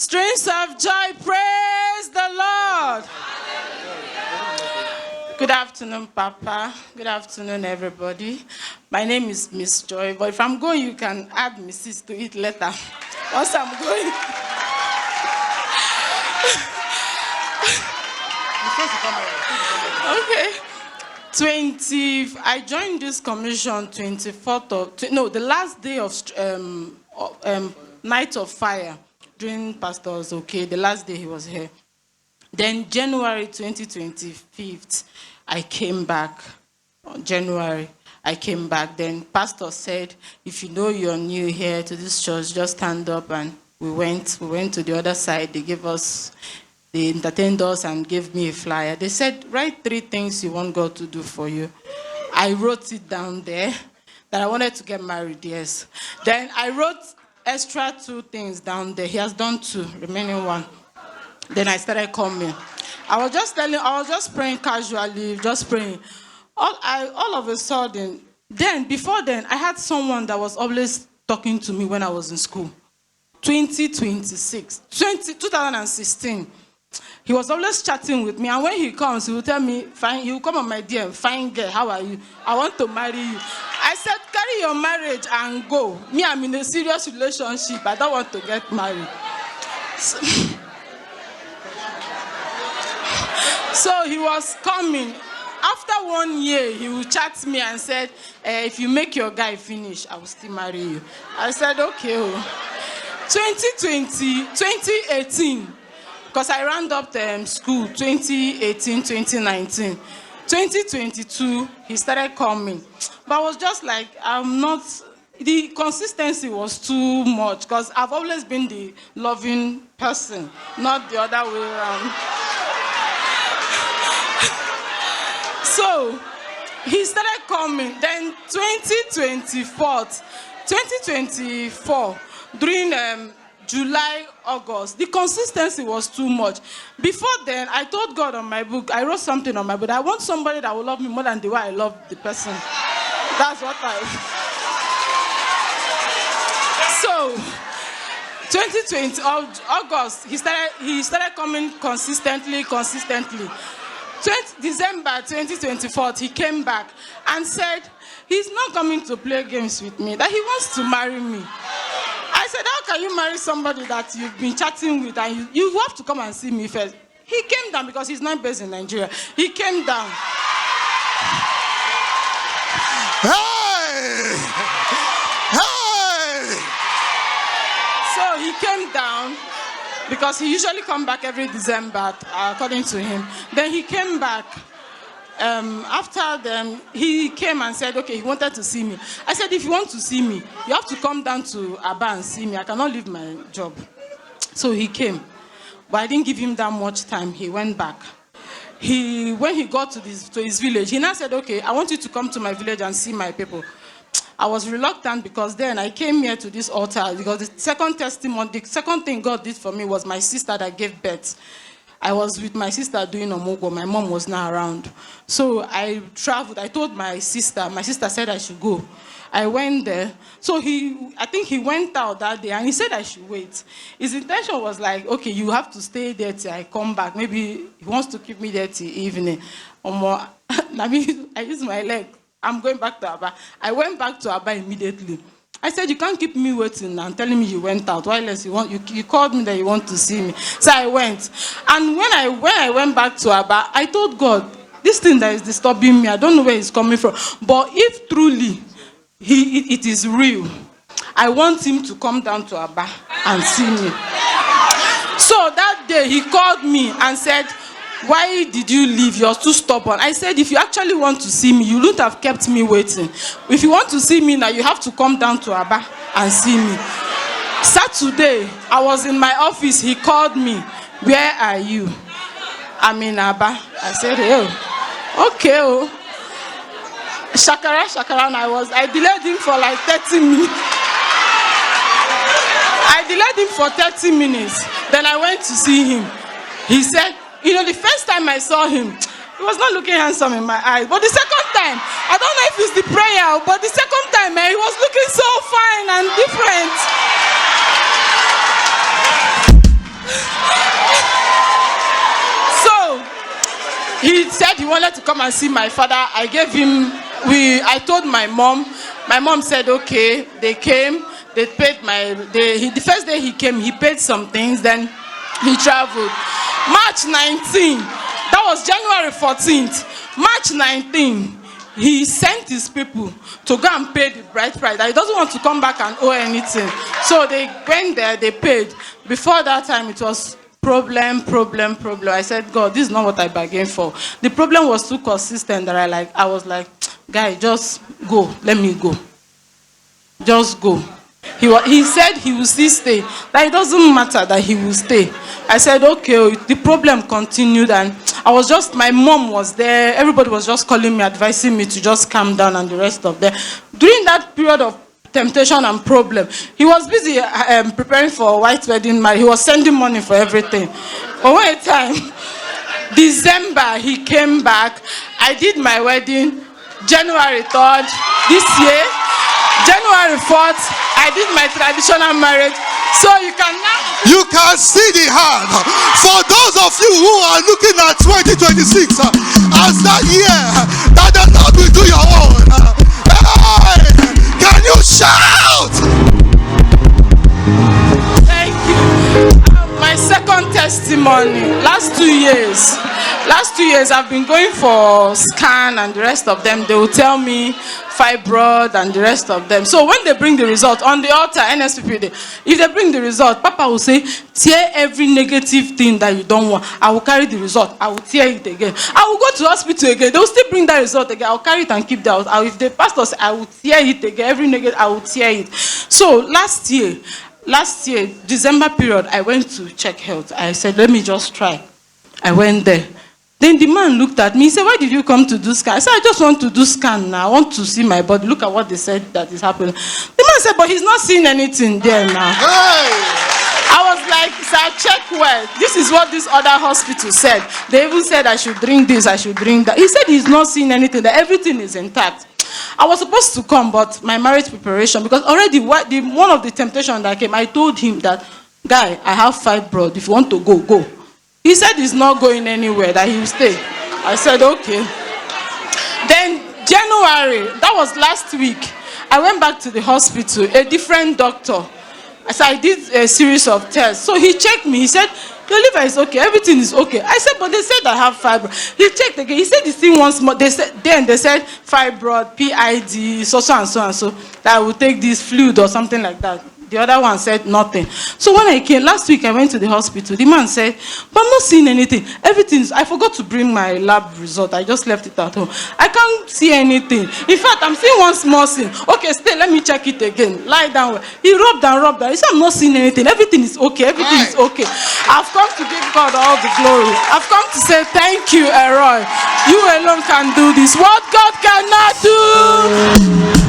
Strings of joy, praise the Lord. Good afternoon, Papa. Good afternoon, everybody. My name is Miss Joy, but if I'm going, you can add Mrs. to it later. Once I'm going. Okay. I joined this commission 24th of, no, the last day of Night of Fire during Pastor's, okay, the last day he was here. Then January 2025, I came back. On January, I came back. Then Pastor said, if you know you're new here to this church, just stand up. And we went to the other side. They entertained us and gave me a flyer. They said, write 3 things you want God to do for you. I wrote it down there that I wanted to get married, yes. Then I wrote extra 2 things down there. He has done 2, remaining 1. Then I started coming. I was just praying casually, just praying. All of a sudden, before then, I had someone that was always talking to me when I was in school. 2016. He was always chatting with me, and when he comes, he will tell me, "Fine, he will come on my DM, fine girl, how are you? I want to marry you." I said, "Carry your marriage and go. Me, I'm in a serious relationship. I don't want to get married." So he was coming. After 1 year, he would chat me and said, "If you make your guy finish, I will still marry you." I said, "Okay." 2018. Because I round up the school 2018, 2019. 2022, he started coming. But I was just like, the consistency was too much because I've always been the loving person, not the other way around. So, he started coming. Then 2024, during July, August, the consistency was too much. Before then, I told God on my book, I wrote something on my book, I want somebody that will love me more than the way I love the person. That's what So, 2020, August, he started coming consistently. December 2024, he came back and said, he's not coming to play games with me, that he wants to marry me. I said, how can you marry somebody that you've been chatting with and you have to come and see me first? He came down because he's not based in Nigeria. He came down. Hey! Hey! So he came down because he usually come back every December, according to him. Then he came back. After them, he came and said, okay, he wanted to see me. I said, if you want to see me, you have to come down to Aba and see me. I cannot leave my job. So he came. But I didn't give him that much time. He went back. When he got to his village, he now said, okay, I want you to come to my village and see my people. I was reluctant because then I came here to this altar because the second thing God did for me was my sister that gave birth. I was with my sister doing Omogo. My mom was not around. So I traveled. I told my sister. My sister said I should go. I went there. So I think he went out that day and he said I should wait. His intention was like, okay, you have to stay there till I come back. Maybe he wants to keep me there till evening. I used my leg. I'm going back to Aba. I went back to Aba immediately. I said, you can't keep me waiting and telling me you went out. Why less you called me that you want to see me. So I went. And when I went back to Aba, I told God, this thing that is disturbing me, I don't know where it's coming from. But if truly it is real, I want him to come down to Aba and see me. So that day he called me and said, why did you leave? You're too stubborn. I said, if you actually want to see me, you wouldn't have kept me waiting. If you want to see me now, you have to come down to Aba and see me. Saturday, I was in my office. He called me. Where are you? I'm in Aba. I said, oh, okay. Oh. Shakara. And I delayed him for like 30 minutes. I delayed him for 30 minutes. Then I went to see him. He said, the first time I saw him, he was not looking handsome in my eyes. But the second time, I don't know if it's the prayer, but the second time, he was looking so fine and different. He said he wanted to come and see my father. I gave him, I told my mom. My mom said, okay. They came. They paid the first day he came, he paid some things. Then he traveled. March 19, that was January 14th. March 19, he sent his people to go and pay the bride price. He doesn't want to come back and owe anything. So they went there, they paid. Before that time, it was problem. I said, God, this is not what I bargained for. The problem was too consistent that I was like, guy, just go, let me go. Just go. He said he will still stay. That it doesn't matter that he will stay. I said, okay. The problem continued, and my mom was there. Everybody was just calling me, advising me to just calm down and the rest of them. During that period of temptation and problem, he was busy preparing for a white wedding marriage. He was sending money for everything. But one time, December, he came back. I did my wedding January 3rd this year. January 4th, I did my traditional marriage. So you can now... You can see the hand. For those of you who are looking at 2026 as that year that the Lord will do your own. Hey, can you shout? Thank you. My second testimony, last 2 years I've been going for scan and the rest of them. They will tell me fibroid and the rest of them. So when they bring the result on the altar, NSPP, if they bring the result, Papa will say, tear every negative thing that you don't want. I will carry the result. I will tear it again. I will go to hospital again. They will still bring that result again. I will carry it and keep that. If the pastor says, I will tear it again. Every negative, I will tear it. So last year, December period, I went to check health. I said, let me just try. I went there. Then the man looked at me. He said, why did you come to do scan? I said, I just want to do scan now. I want to see my body. Look at what they said that is happening. The man said, but he's not seeing anything there now. Hey. I was like, sir, check well. This is what this other hospital said. They even said I should drink this, I should drink that. He said he's not seeing anything, that everything is intact. I was supposed to come, but my marriage preparation, because already one of the temptations that came, I told him that, guy, I have fibroid. If you want to go, go. He said he's not going anywhere, that he will stay. I said, okay. Then January, that was last week, I went back to the hospital, a different doctor. So I did a series of tests. So he checked me. He said, your liver is okay. Everything is okay. I said, but they said I have fibroid. He checked again. He said, he still wants more. They said fibroid, PID, so and so. That I will take this fluid or something like that. The other one said nothing. So when I came, last week I went to the hospital. The man said, but I'm not seeing anything. I forgot to bring my lab result. I just left it at home. I can't see anything. In fact, I'm seeing one small thing. Okay, stay, let me check it again. Lie down. He rubbed and. He said, I'm not seeing anything. Everything is okay. Everything is okay. I've come to give God all the glory. I've come to say thank you, Eroy. You alone can do this. What God cannot do.